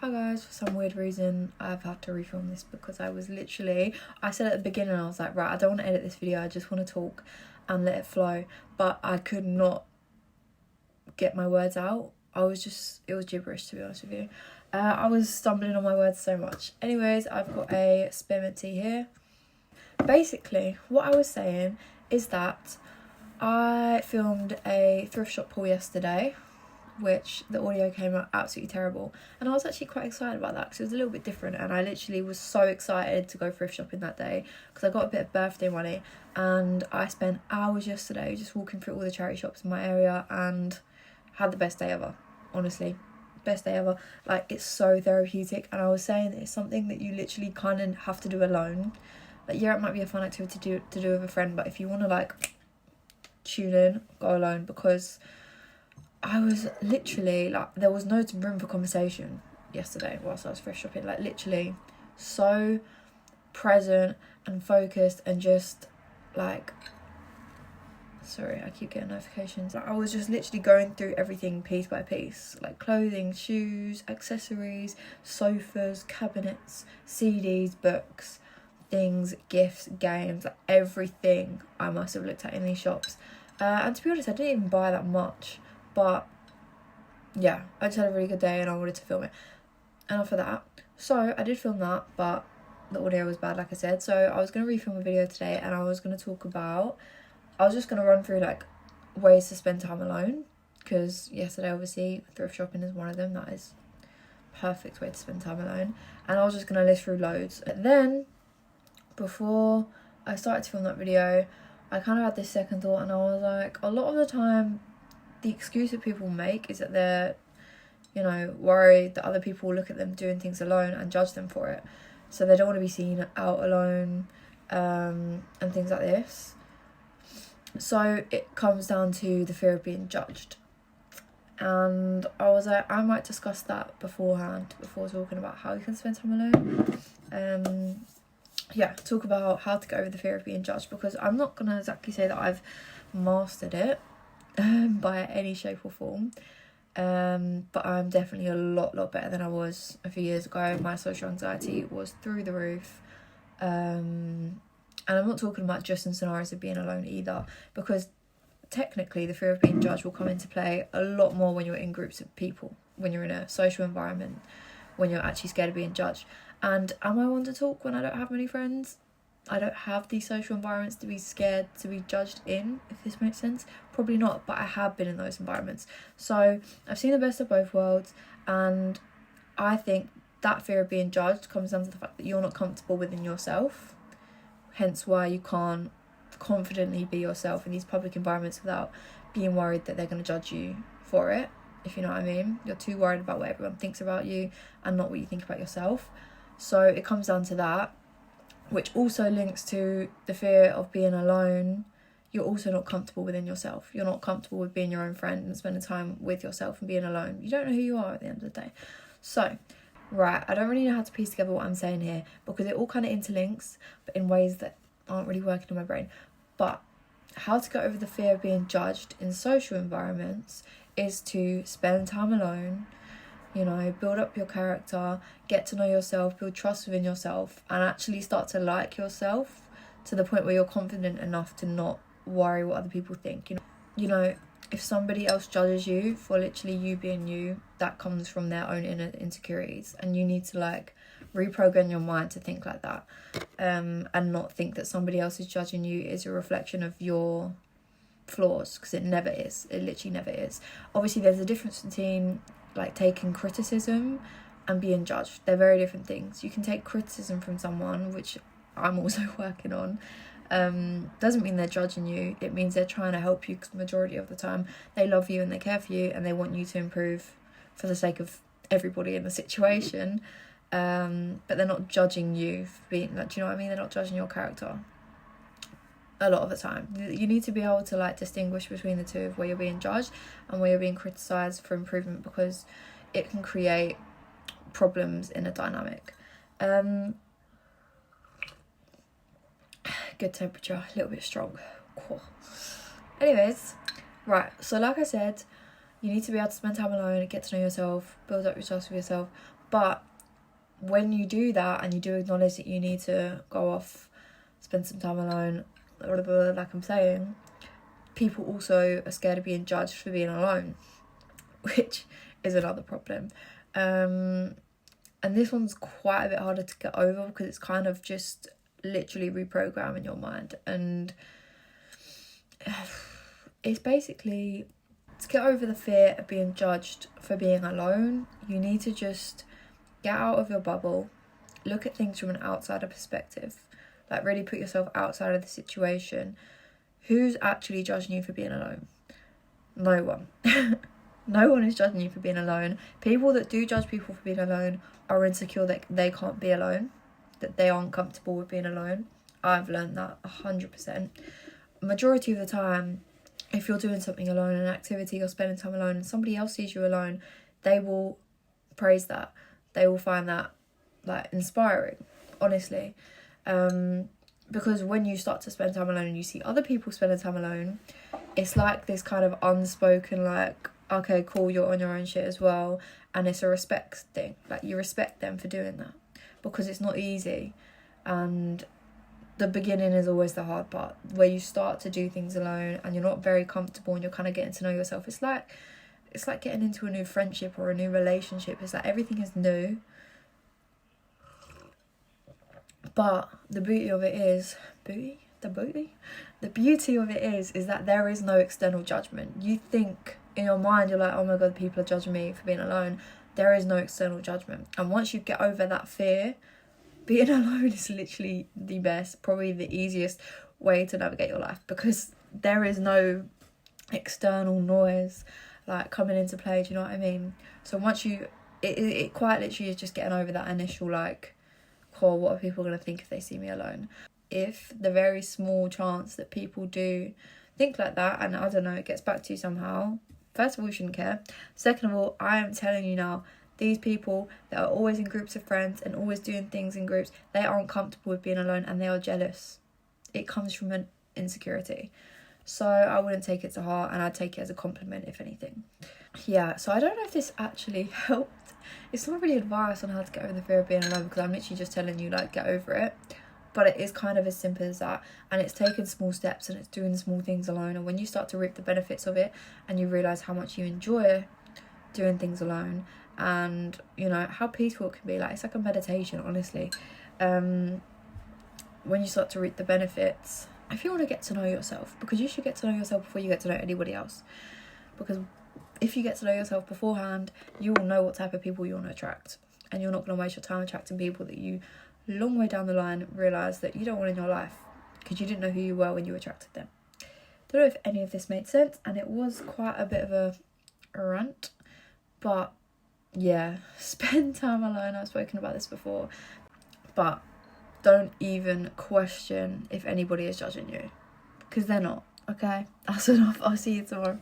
Hi guys, for some weird reason I've had to refilm this because I said at the beginning, I was like, right, I don't want to edit this video, I just want to talk and let it flow, but I could not get my words out. It was gibberish, to be honest with you. I was stumbling on my words so much. Anyways, I've got a spearmint tea here. Basically, what I was saying is that I filmed a thrift shop haul yesterday, which the audio came out absolutely terrible, and I was actually quite excited about that because it was a little bit different, and I literally was so excited to go thrift shopping that day because I got a bit of birthday money, and I spent hours yesterday just walking through all the charity shops in my area and had the best day ever. Honestly, best day ever. Like, it's so therapeutic, and I was saying that it's something that you literally kind of have to do alone. Like, yeah, it might be a fun activity to do with a friend, but if you want to like tune in, go alone, because I was literally like, there was no room for conversation yesterday whilst I was thrift shopping. Like, literally so present and focused, and just like, sorry, I keep getting notifications. Like, I was just literally going through everything piece by piece, like clothing, shoes, accessories, sofas, cabinets, CDs, books, things, gifts, games, like everything I must have looked at in these shops. And to be honest, I didn't even buy that much. But yeah, I just had a really good day and I wanted to film it. Enough of that. So I did film that, but the audio was bad, like I said. So I was going to refilm a video today, and I was going to talk about, I was just going to run through like ways to spend time alone, because yesterday obviously thrift shopping is one of them. That is perfect way to spend time alone, and I was just going to list through loads. But then before I started to film that video, I kind of had this second thought, and I was like, a lot of the time the excuse that people make is that they're, you know, worried that other people will look at them doing things alone and judge them for it. So they don't want to be seen out alone, and things like this. So it comes down to the fear of being judged. And I was like, I might discuss that beforehand, before talking about how you can spend time alone. Yeah, talk about how to get over the fear of being judged, because I'm not going to exactly say that I've mastered it by any shape or form, but I'm definitely a lot better than I was a few years ago. My social anxiety was through the roof, and I'm not talking about just in scenarios of being alone either, because technically the fear of being judged will come into play a lot more when you're in groups of people, when you're in a social environment, when you're actually scared of being judged. And am I one to talk when I don't have many friends? I don't have these social environments to be scared to be judged in, if this makes sense. Probably not, but I have been in those environments. So I've seen the best of both worlds, and I think that fear of being judged comes down to the fact that you're not comfortable within yourself, hence why you can't confidently be yourself in these public environments without being worried that they're going to judge you for it, if you know what I mean. You're too worried about what everyone thinks about you and not what you think about yourself. So it comes down to that, which also links to the fear of being alone. You're also not comfortable within yourself. You're not comfortable with being your own friend and spending time with yourself and being alone. You don't know who you are at the end of the day. So, right, I don't really know how to piece together what I'm saying here, because it all kind of interlinks, but in ways that aren't really working in my brain. But how to get over the fear of being judged in social environments is to spend time alone, you know, build up your character, get to know yourself, build trust within yourself, and actually start to like yourself to the point where you're confident enough to not worry what other people think. You know, if somebody else judges you for literally you being you, that comes from their own inner insecurities, and you need to like reprogram your mind to think like that, and not think that somebody else is judging you is a reflection of your flaws, because it never is. It literally never is. Obviously there's a difference between like taking criticism and being judged. They're very different things. You can take criticism from someone, which I'm also working on, doesn't mean they're judging you. It means they're trying to help you, because the majority of the time they love you and they care for you and they want you to improve for the sake of everybody in the situation, but they're not judging you for being, like, do you know what I mean? They're not judging your character a lot of the time. You need to be able to like distinguish between the two, of where you're being judged and where you're being criticised for improvement, because it can create problems in a dynamic. Good temperature, a little bit strong. Cool. Anyways, right, so like I said, you need to be able to spend time alone, get to know yourself, build up your trust with yourself. But when you do that and you do acknowledge that you need to go off, spend some time alone, like I'm saying, people also are scared of being judged for being alone, which is another problem. And this one's quite a bit harder to get over because it's kind of just literally reprogramming your mind. And it's basically, to get over the fear of being judged for being alone, you need to just get out of your bubble, look at things from an outsider perspective, like really put yourself outside of the situation. Who's actually judging you for being alone? No one. No one is judging you for being alone. People that do judge people for being alone are insecure that they can't be alone, that they aren't comfortable with being alone. I've learned that 100%. Majority of the time, if you're doing something alone, an activity or spending time alone, and somebody else sees you alone, they will praise that. They will find that like inspiring, honestly. Because when you start to spend time alone and you see other people spending time alone, it's like this kind of unspoken like, okay, cool, you're on your own shit as well. And it's a respect thing. Like, you respect them for doing that because it's not easy. And the beginning is always the hard part, where you start to do things alone and you're not very comfortable and you're kind of getting to know yourself. It's like getting into a new friendship or a new relationship. It's like everything is new. But the beauty of it is, the beauty of it is that there is no external judgment. You think in your mind, you're like, oh my God, people are judging me for being alone. There is no external judgment. And once you get over that fear, being alone is literally the best, probably the easiest way to navigate your life, because there is no external noise like coming into play. Do you know what I mean? So once it quite literally is just getting over that initial like, oh, what are people going to think if they see me alone? If the very small chance that people do think like that, and I don't know, it gets back to you somehow, first of all, you shouldn't care. Second of all, I am telling you now, these people that are always in groups of friends and always doing things in groups, they aren't comfortable with being alone and they are jealous. It comes from an insecurity. So I wouldn't take it to heart, and I'd take it as a compliment, if anything. Yeah, so I don't know if this actually helped. It's not really advice on how to get over the fear of being alone, because I'm literally just telling you, like, get over it. But it is kind of as simple as that. And it's taking small steps and it's doing small things alone. And when you start to reap the benefits of it and you realise how much you enjoy doing things alone, and, you know, how peaceful it can be. Like, it's like a meditation, honestly. When you start to reap the benefits, if you want to get to know yourself, because you should get to know yourself before you get to know anybody else. Because if you get to know yourself beforehand, you will know what type of people you want to attract. And you're not going to waste your time attracting people that you, long way down the line, realise that you don't want in your life, because you didn't know who you were when you attracted them. Don't know if any of this made sense, and it was quite a bit of a rant. But yeah, spend time alone. I've spoken about this before. But don't even question if anybody is judging you, because they're not. Okay, that's enough. I'll see you tomorrow.